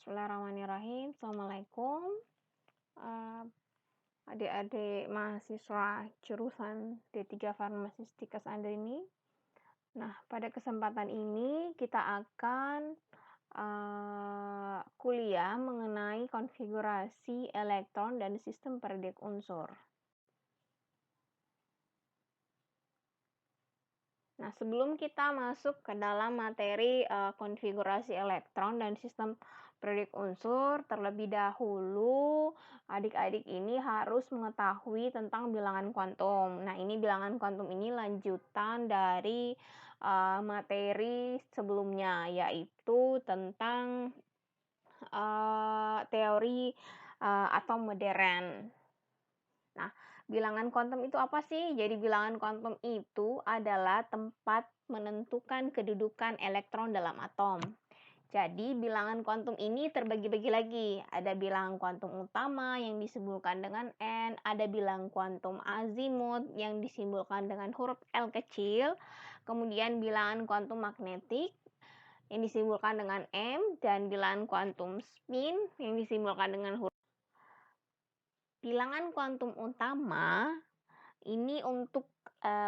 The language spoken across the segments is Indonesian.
Bismillahirrahmanirrahim. Assalamualaikum, eee, adik-adik mahasiswa jurusan D3 Farmasistika Andrini. Nah, pada kesempatan ini kita akan kuliah mengenai konfigurasi elektron dan sistem periodik unsur. Nah, sebelum kita masuk ke dalam materi konfigurasi elektron dan sistem periodik unsur, terlebih dahulu adik-adik ini harus mengetahui tentang bilangan kuantum. Nah, ini bilangan kuantum ini lanjutan dari materi sebelumnya, yaitu tentang teori atom modern. Nah, bilangan kuantum itu apa sih? Jadi bilangan kuantum itu adalah tempat menentukan kedudukan elektron dalam atom. Jadi bilangan kuantum ini terbagi-bagi lagi. Ada bilangan kuantum utama yang disimbolkan dengan N, ada bilangan kuantum azimut yang disimbolkan dengan huruf L kecil, kemudian bilangan kuantum magnetik yang disimbolkan dengan M, dan bilangan kuantum spin yang disimbolkan dengan huruf. Bilangan kuantum utama ini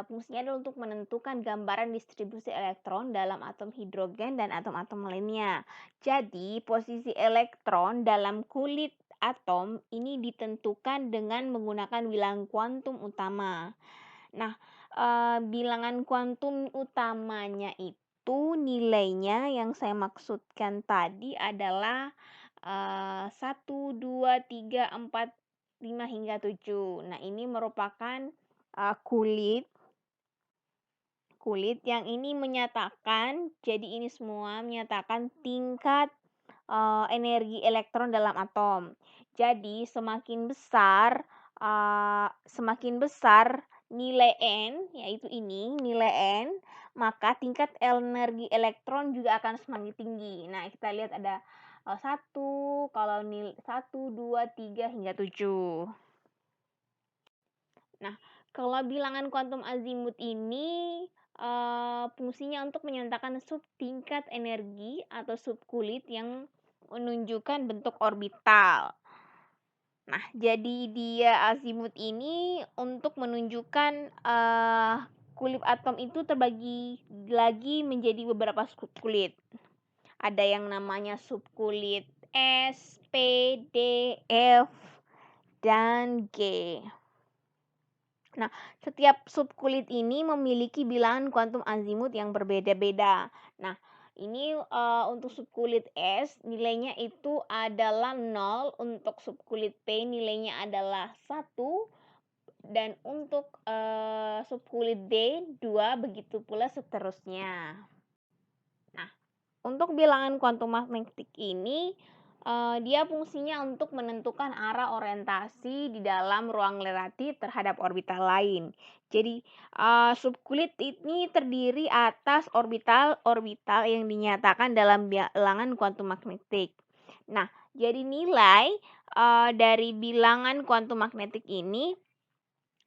fungsinya adalah untuk menentukan gambaran distribusi elektron dalam atom hidrogen dan atom-atom lainnya. Jadi, posisi elektron dalam kulit atom ini ditentukan dengan menggunakan bilangan kuantum utama. Nah, bilangan kuantum utamanya itu nilainya yang saya maksudkan tadi adalah 1, 2, 3, 4, 5 hingga 7. Nah, ini merupakan kulit yang ini menyatakan, jadi ini semua menyatakan tingkat energi elektron dalam atom. Jadi semakin besar nilai N, yaitu ini nilai N, maka tingkat energi elektron juga akan semakin tinggi. Nah, kita lihat ada 1, kalau 1, 2, 3 hingga 7. Nah, kalau bilangan kuantum azimut ini fungsinya untuk menyatakan subtingkat energi atau subkulit yang menunjukkan bentuk orbital. Nah, jadi dia azimut ini untuk menunjukkan kulit atom itu terbagi lagi menjadi beberapa subkulit. Ada yang namanya subkulit S, P, D, F, dan G. Nah, setiap subkulit ini memiliki bilangan kuantum azimut yang berbeda-beda. Nah, ini untuk subkulit S nilainya itu adalah 0, untuk subkulit P nilainya adalah 1, dan untuk subkulit D 2, begitu pula seterusnya. Nah, untuk bilangan kuantum magnetik ini dia fungsinya untuk menentukan arah orientasi di dalam ruang relatif terhadap orbital lain. Jadi, subkulit ini terdiri atas orbital-orbital yang dinyatakan dalam bilangan kuantum magnetik. Nah, jadi nilai dari bilangan kuantum magnetik ini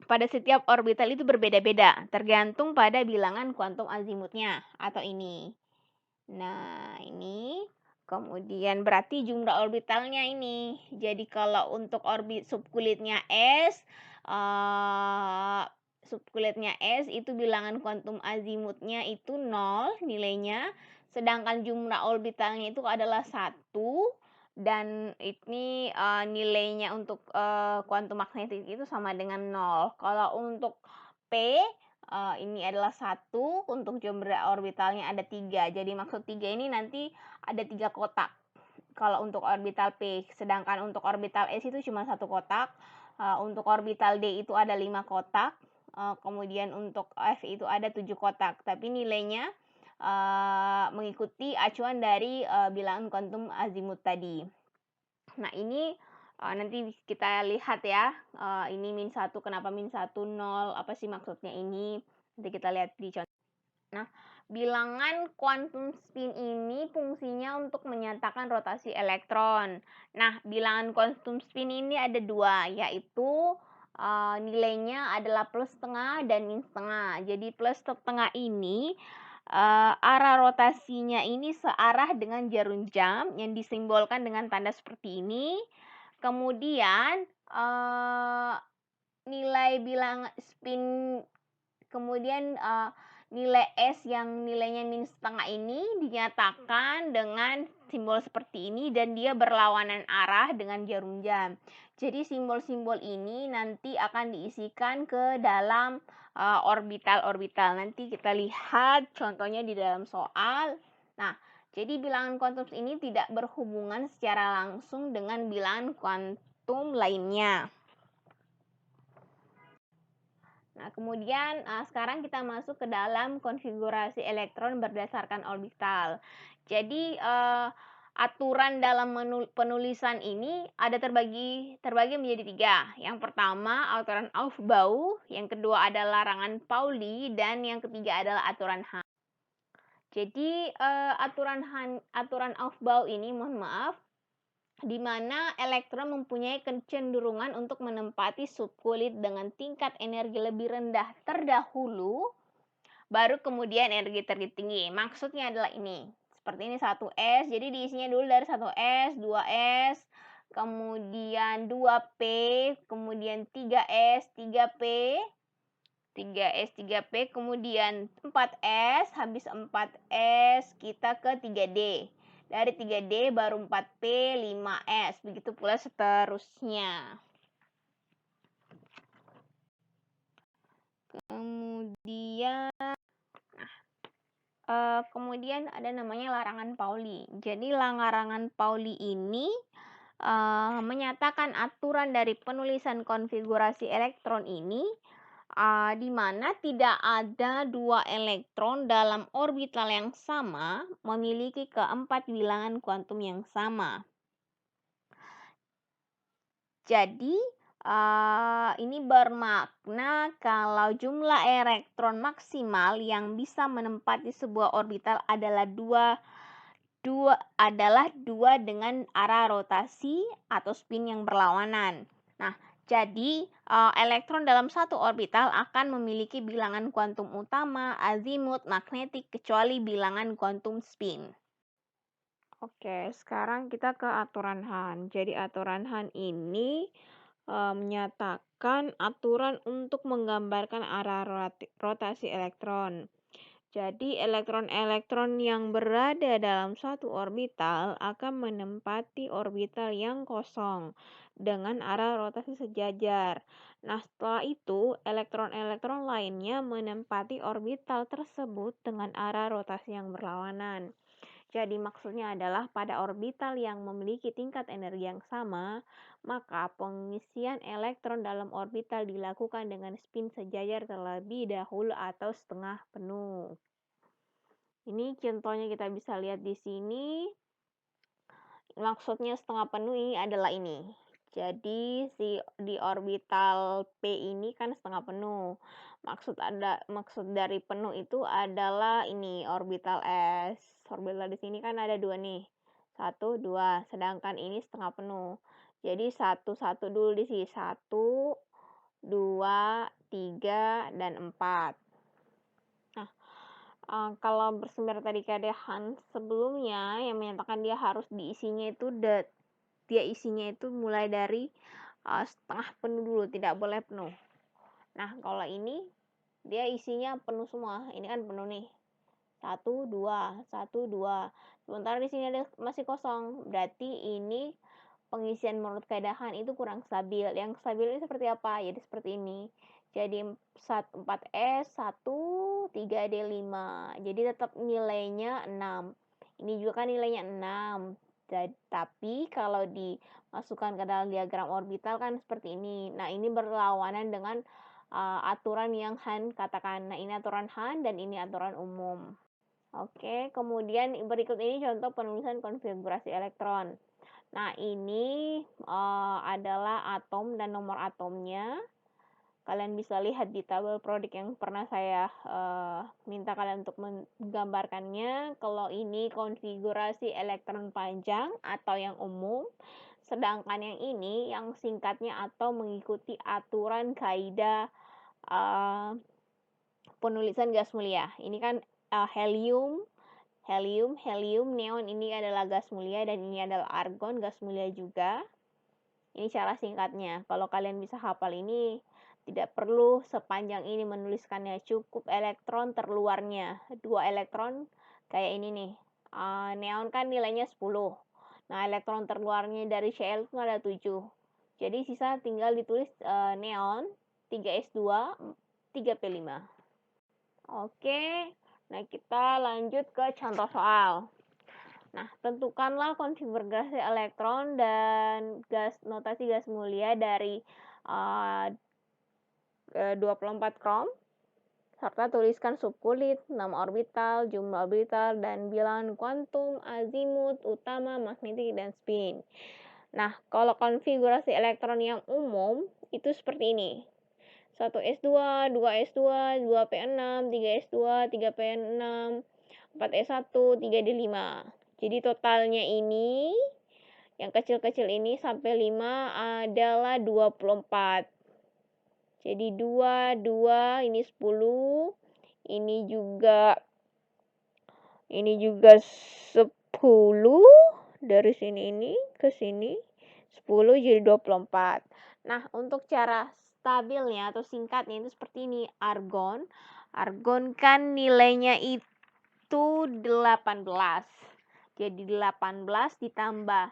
pada setiap orbital itu berbeda-beda, tergantung pada bilangan kuantum azimutnya atau ini. Nah, ini kemudian berarti jumlah orbitalnya ini. Jadi kalau untuk orbit subkulitnya S itu bilangan kuantum azimutnya itu 0 nilainya, sedangkan jumlah orbitalnya itu adalah 1, dan ini nilainya untuk kuantum magnetik itu sama dengan 0. Kalau untuk P ini adalah 1, untuk jumlah orbitalnya ada 3. Jadi maksud 3 ini nanti ada 3 kotak kalau untuk orbital P, sedangkan untuk orbital S itu cuma 1 kotak. Untuk orbital D itu ada 5 kotak. Kemudian untuk F itu ada 7 kotak, tapi nilainya mengikuti acuan dari bilangan kuantum azimut tadi. Nah, ini nanti kita lihat ya, ini -1, kenapa -1, 0, apa sih maksudnya ini, nanti kita lihat di contoh. Nah, bilangan kuantum spin ini fungsinya untuk menyatakan rotasi elektron. Nah, bilangan kuantum spin ini ada 2, yaitu nilainya adalah plus setengah dan min setengah. Jadi plus setengah ini arah rotasinya ini searah dengan jarum jam yang disimbolkan dengan tanda seperti ini. Kemudian nilai bilangan spin, kemudian nilai S yang nilainya minus setengah ini dinyatakan dengan simbol seperti ini dan dia berlawanan arah dengan jarum jam. Jadi simbol-simbol ini nanti akan diisikan ke dalam orbital-orbital. Nanti kita lihat contohnya di dalam soal. Nah, jadi bilangan kuantum ini tidak berhubungan secara langsung dengan bilangan kuantum lainnya. Nah, kemudian sekarang kita masuk ke dalam konfigurasi elektron berdasarkan orbital. Jadi aturan dalam penulisan ini ada terbagi menjadi 3. Yang pertama aturan Aufbau, yang kedua adalah larangan Pauli, dan yang ketiga adalah aturan Hahn. Jadi aturan Aufbau ini, mohon maaf, di mana elektron mempunyai kecenderungan untuk menempati subkulit dengan tingkat energi lebih rendah terdahulu, baru kemudian energi tertinggi. Maksudnya adalah ini. Seperti ini 1S, jadi diisinya dulu dari 1S, 2S, kemudian 2P, kemudian 3S, 3P, 3S, 3P, kemudian 4S, habis 4S kita ke 3D. Dari 3D baru 4P, 5S, begitu pula seterusnya. Kemudian ada namanya larangan Pauli. Jadi larangan Pauli ini menyatakan aturan dari penulisan konfigurasi elektron ini di mana tidak ada 2 elektron dalam orbital yang sama memiliki keempat bilangan kuantum yang sama. Jadi ini bermakna kalau jumlah elektron maksimal yang bisa menempati sebuah orbital adalah dua dengan arah rotasi atau spin yang berlawanan. Nah, jadi elektron dalam satu orbital akan memiliki bilangan kuantum utama, azimut, magnetik, kecuali bilangan kuantum spin. Oke, sekarang kita ke aturan Hahn. Jadi aturan Hahn ini menyatakan aturan untuk menggambarkan arah rotasi elektron. Jadi elektron-elektron yang berada dalam satu orbital akan menempati orbital yang kosong dengan arah rotasi sejajar. Nah, setelah itu elektron-elektron lainnya menempati orbital tersebut dengan arah rotasi yang berlawanan. Jadi maksudnya adalah pada orbital yang memiliki tingkat energi yang sama, maka pengisian elektron dalam orbital dilakukan dengan spin sejajar terlebih dahulu atau setengah penuh. Ini contohnya kita bisa lihat di sini. Maksudnya setengah penuh ini adalah ini. Jadi di orbital P ini kan setengah penuh. Maksud dari penuh itu adalah ini orbital S. Orbital di sini kan ada 2 nih. 1, 2. Sedangkan ini setengah penuh. Jadi 1 dulu di sini. 1, 2, 3, dan 4. Nah, kalau bersumber tadi kade Hahn sebelumnya yang menyatakan dia harus diisinya itu dia isinya itu mulai dari setengah penuh dulu, tidak boleh penuh. Nah, kalau ini dia isinya penuh semua. Ini kan penuh nih. 1, 2, 1, 2. Sementara di sini ada masih kosong. Berarti ini pengisian menurut kaidah Hahn itu kurang stabil. Yang stabil ini seperti apa? Jadi seperti ini. Jadi 4S, 1, 3D, 5. Jadi tetap nilainya 6. Ini juga kan nilainya 6. Tapi kalau dimasukkan ke dalam diagram orbital kan seperti ini. Nah, ini berlawanan dengan aturan yang Hahn katakan. Nah, ini aturan Hahn dan ini aturan umum. Oke, kemudian berikut ini contoh penulisan konfigurasi elektron. Nah, ini adalah atom dan nomor atomnya. Kalian bisa lihat di tabel Prodik yang pernah saya minta kalian untuk menggambarkannya. Kalau ini konfigurasi elektron panjang atau yang umum. Sedangkan yang ini yang singkatnya atau mengikuti aturan kaidah penulisan gas mulia. Ini kan helium, neon ini adalah gas mulia dan ini adalah argon, gas mulia juga. Ini cara singkatnya. Kalau kalian bisa hafal ini, tidak perlu sepanjang ini menuliskannya, cukup elektron terluarnya. 2 elektron kayak ini nih. Neon kan nilainya 10. Nah, elektron terluarnya dari Cl itu ada 7. Jadi sisa tinggal ditulis neon 3s2 3p5. Oke. Nah, kita lanjut ke contoh soal. Nah, tentukanlah konfigurasi elektron dan notasi gas mulia dari 24 krom, serta tuliskan subkulit, nama orbital, jumlah orbital, dan bilangan kuantum, azimut, utama, magnetik, dan spin. Nah, kalau konfigurasi elektron yang umum itu seperti ini. 1s2, 2s2, 2p6, 3s2, 3p6, 4s1, 3d5. Jadi totalnya ini, yang kecil-kecil ini sampai 5 adalah 24. Jadi 2, 2, ini 10, ini juga 10, dari sini ini ke sini 10 jadi 24. Nah, untuk cara stabilnya atau singkatnya itu seperti ini. Argon kan nilainya itu 18. Jadi 18 ditambah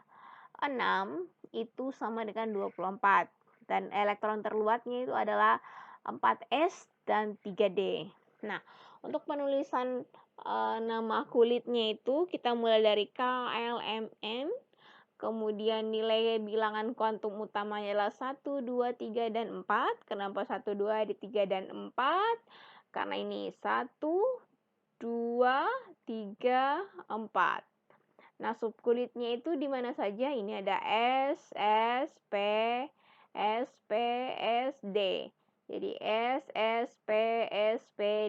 6 itu sama dengan 24. Dan elektron terluarnya itu adalah 4s dan 3d. Nah, untuk penulisan nama kulitnya itu kita mulai dari KLMN, kemudian nilai bilangan kuantum utamanya adalah 1, 2, 3, dan 4. Kenapa 1, 2, 3, dan 4? Karena ini 1, 2, 3, 4. Nah, subkulitnya itu di mana saja? Ini ada S, P, S, D. Jadi S, P,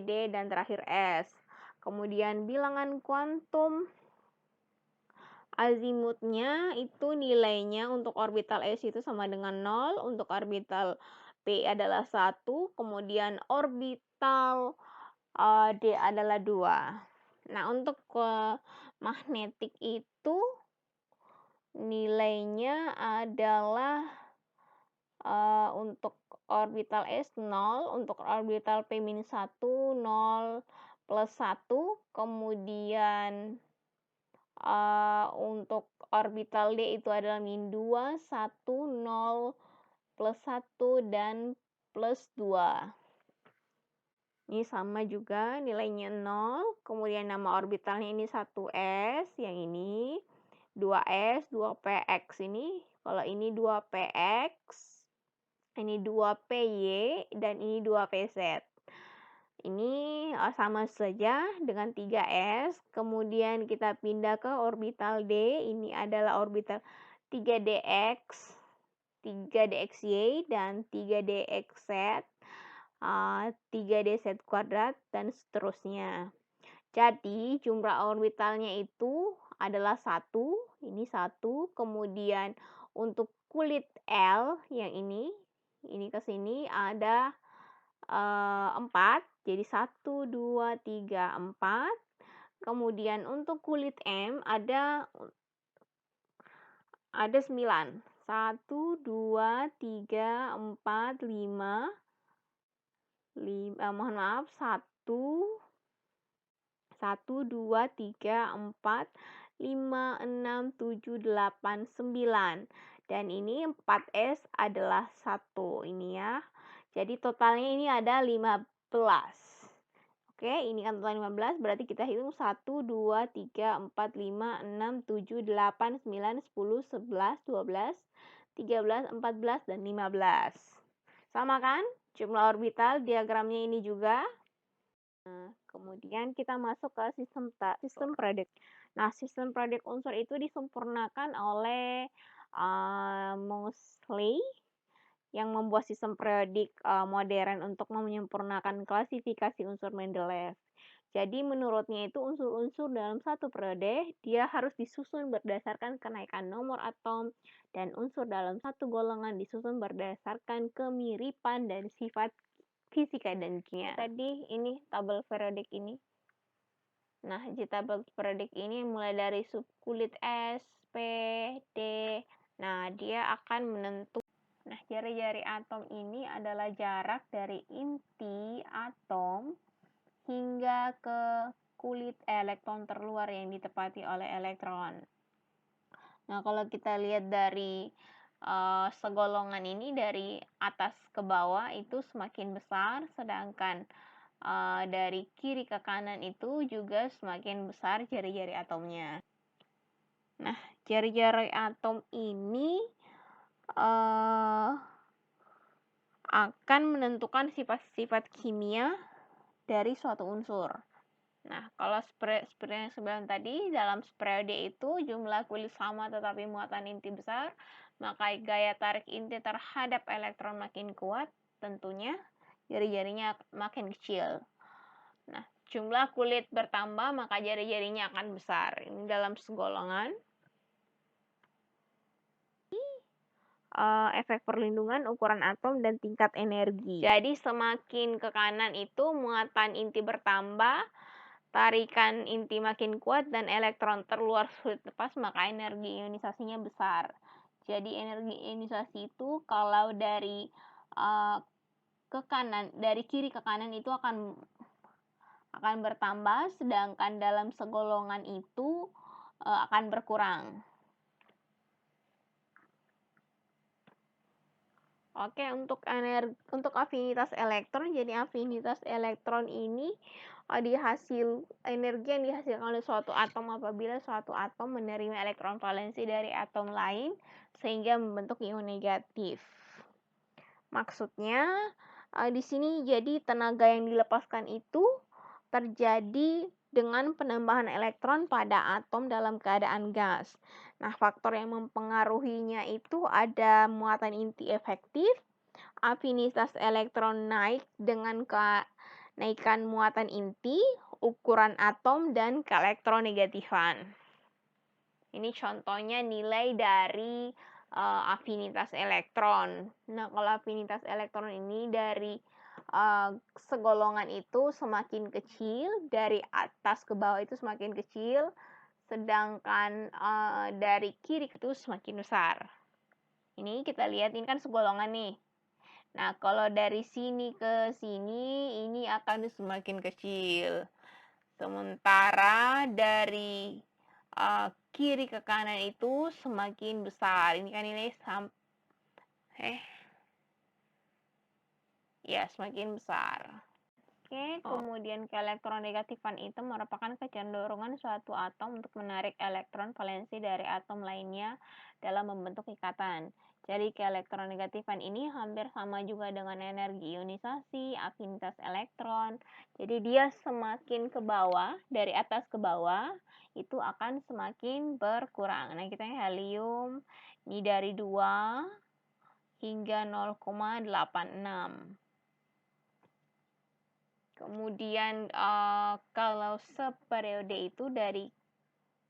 D, dan terakhir S. Kemudian bilangan kuantum azimutnya itu nilainya untuk orbital S itu sama dengan 0, untuk orbital P adalah 1, kemudian orbital D adalah 2. Nah, untuk magnetik itu nilainya adalah untuk orbital S 0, untuk orbital P-1 0 plus 1, kemudian untuk orbital D itu adalah min 2, 1, 0, plus 1, dan plus 2. Ini sama juga nilainya 0, kemudian nama orbitalnya ini 1s, yang ini 2s, 2px ini, kalau ini 2px, ini 2py, dan ini 2pz. Ini sama saja dengan 3s, kemudian kita pindah ke orbital D, ini adalah orbital 3dx, 3dxy, dan 3dxz. 3dz kuadrat, dan seterusnya. Jadi jumlah orbitalnya itu adalah 1, ini 1, kemudian untuk kulit L yang ini ke sini ada 4, jadi 1, 2, 3, 4. Kemudian untuk kulit M ada 9. 1, 2, 3, 4, 5. Mohon maaf, 1, 2, 3, 4, 5, 6, 7, 8, 9. Dan ini 4S adalah 1. Ini ya. Jadi totalnya ini ada 15. Oke, ini kan total 15, berarti kita hitung 1, 2, 3, 4, 5, 6, 7, 8, 9, 10, 11, 12, 13, 14, dan 15. Sama kan? Jumlah orbital, diagramnya ini juga. Nah, kemudian kita masuk ke sistem periode. Nah, sistem periode unsur itu disempurnakan oleh Moseley yang membuat sistem periodik modern untuk menyempurnakan klasifikasi unsur Mendeleev. Jadi menurutnya itu unsur-unsur dalam satu periode dia harus disusun berdasarkan kenaikan nomor atom, dan unsur dalam satu golongan disusun berdasarkan kemiripan dan sifat fisika dan kimia. Tadi ini tabel periodik ini. Nah, Jitable periodic ini mulai dari subkulit S, P, D. Nah, dia akan menentukan. Nah, jari-jari atom ini adalah jarak dari inti atom hingga ke kulit elektron terluar yang ditepati oleh elektron. Nah, kalau kita lihat dari segolongan ini dari atas ke bawah itu semakin besar, sedangkan dari kiri ke kanan itu juga semakin besar jari-jari atomnya. Nah, jari-jari atom ini akan menentukan sifat-sifat kimia dari suatu unsur. Nah, kalau seperti yang sebelum tadi, dalam periode itu jumlah kulit sama tetapi muatan inti besar, maka gaya tarik inti terhadap elektron makin kuat, tentunya jari-jarinya makin kecil. Nah, jumlah kulit bertambah, maka jari-jarinya akan besar. Ini dalam segolongan. Efek perlindungan, ukuran atom, dan tingkat energi. Jadi semakin ke kanan itu muatan inti bertambah, tarikan inti makin kuat, dan elektron terluar sulit lepas, maka energi ionisasinya besar. Jadi energi ionisasi itu kalau dari ke kanan, dari kiri ke kanan itu akan bertambah, sedangkan dalam segolongan itu akan berkurang. Oke, untuk afinitas elektron, jadi afinitas elektron ini energi yang dihasilkan oleh suatu atom apabila suatu atom menerima elektron valensi dari atom lain sehingga membentuk ion negatif. Maksudnya di sini jadi tenaga yang dilepaskan itu terjadi dengan penambahan elektron pada atom dalam keadaan gas. Nah, faktor yang mempengaruhinya itu ada muatan inti efektif, afinitas elektron naik dengan kenaikan muatan inti, ukuran atom, dan keelektronegatifan. Ini contohnya nilai dari afinitas elektron. Nah, kalau afinitas elektron ini dari segolongan itu semakin kecil, dari atas ke bawah itu semakin kecil, sedangkan dari kiri itu semakin besar. Ini kita lihat, ini kan segolongan nih. Nah, kalau dari sini ke sini, ini akan semakin kecil. Sementara dari kiri ke kanan itu semakin besar. Ini kan nilai semakin besar. Oke, kemudian keelektronegatifan itu merupakan kecenderungan suatu atom untuk menarik elektron valensi dari atom lainnya dalam membentuk ikatan. Jadi keelektronegatifan ini hampir sama juga dengan energi ionisasi, afinitas elektron. Jadi dia semakin ke bawah, dari atas ke bawah, itu akan semakin berkurang. Nah, kita helium ini dari 2 hingga 0,86. Kemudian kalau seperiode itu dari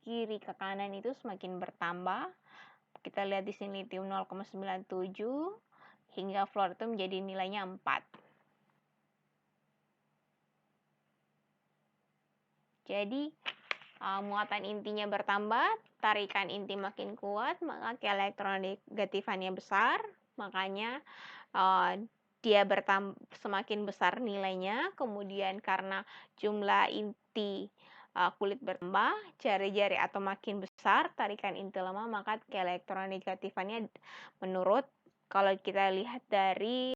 kiri ke kanan itu semakin bertambah. Kita lihat di sini lithium 0,97 hingga fluor itu menjadi nilainya 4. Jadi muatan intinya bertambah, tarikan inti makin kuat, maka keelektronegatifannya besar, makanya dia semakin besar nilainya. Kemudian karena jumlah inti kulit bertambah, jari-jari atom makin besar, tarikan inti lemah, maka keelektronegatifannya menurut. Kalau kita lihat dari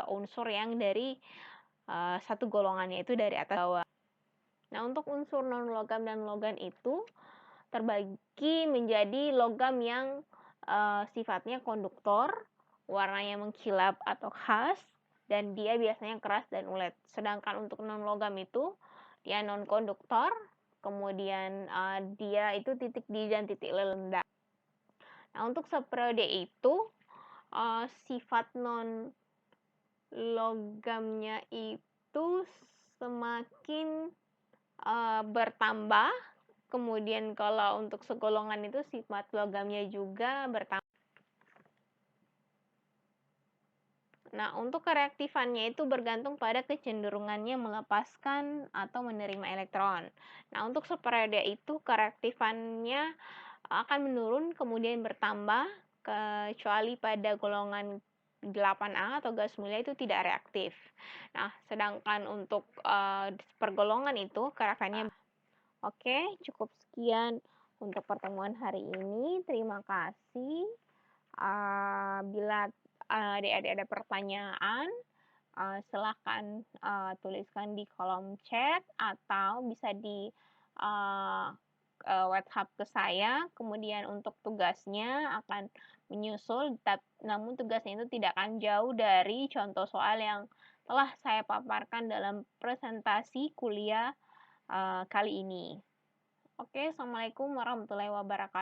unsur yang dari satu golongannya itu dari atas bawah. Nah, untuk unsur non-logam dan logam itu terbagi menjadi logam yang sifatnya konduktor, warnanya mengkilap atau khas, dan dia biasanya keras dan ulet. Sedangkan untuk non-logam itu dia non-konduktor, kemudian dia itu titik di dan titik rendah. Nah, untuk seperiode itu sifat non-logamnya itu semakin bertambah. Kemudian kalau untuk segolongan itu sifat logamnya juga bertambah. Nah, untuk kereaktifannya itu bergantung pada kecenderungannya melepaskan atau menerima elektron. Nah, untuk superada itu kereaktifannya akan menurun kemudian bertambah kecuali pada golongan 8A atau gas mulia itu tidak reaktif. Nah, sedangkan untuk pergolongan itu kereaktifannya. Oke, cukup sekian untuk pertemuan hari ini. Terima kasih. Bila adik-adik ada pertanyaan, silakan tuliskan di kolom chat atau bisa di WhatsApp ke saya. Kemudian untuk tugasnya akan menyusul, namun tugasnya itu tidak akan jauh dari contoh soal yang telah saya paparkan dalam presentasi kuliah kali ini. Oke, assalamualaikum warahmatullahi wabarakatuh.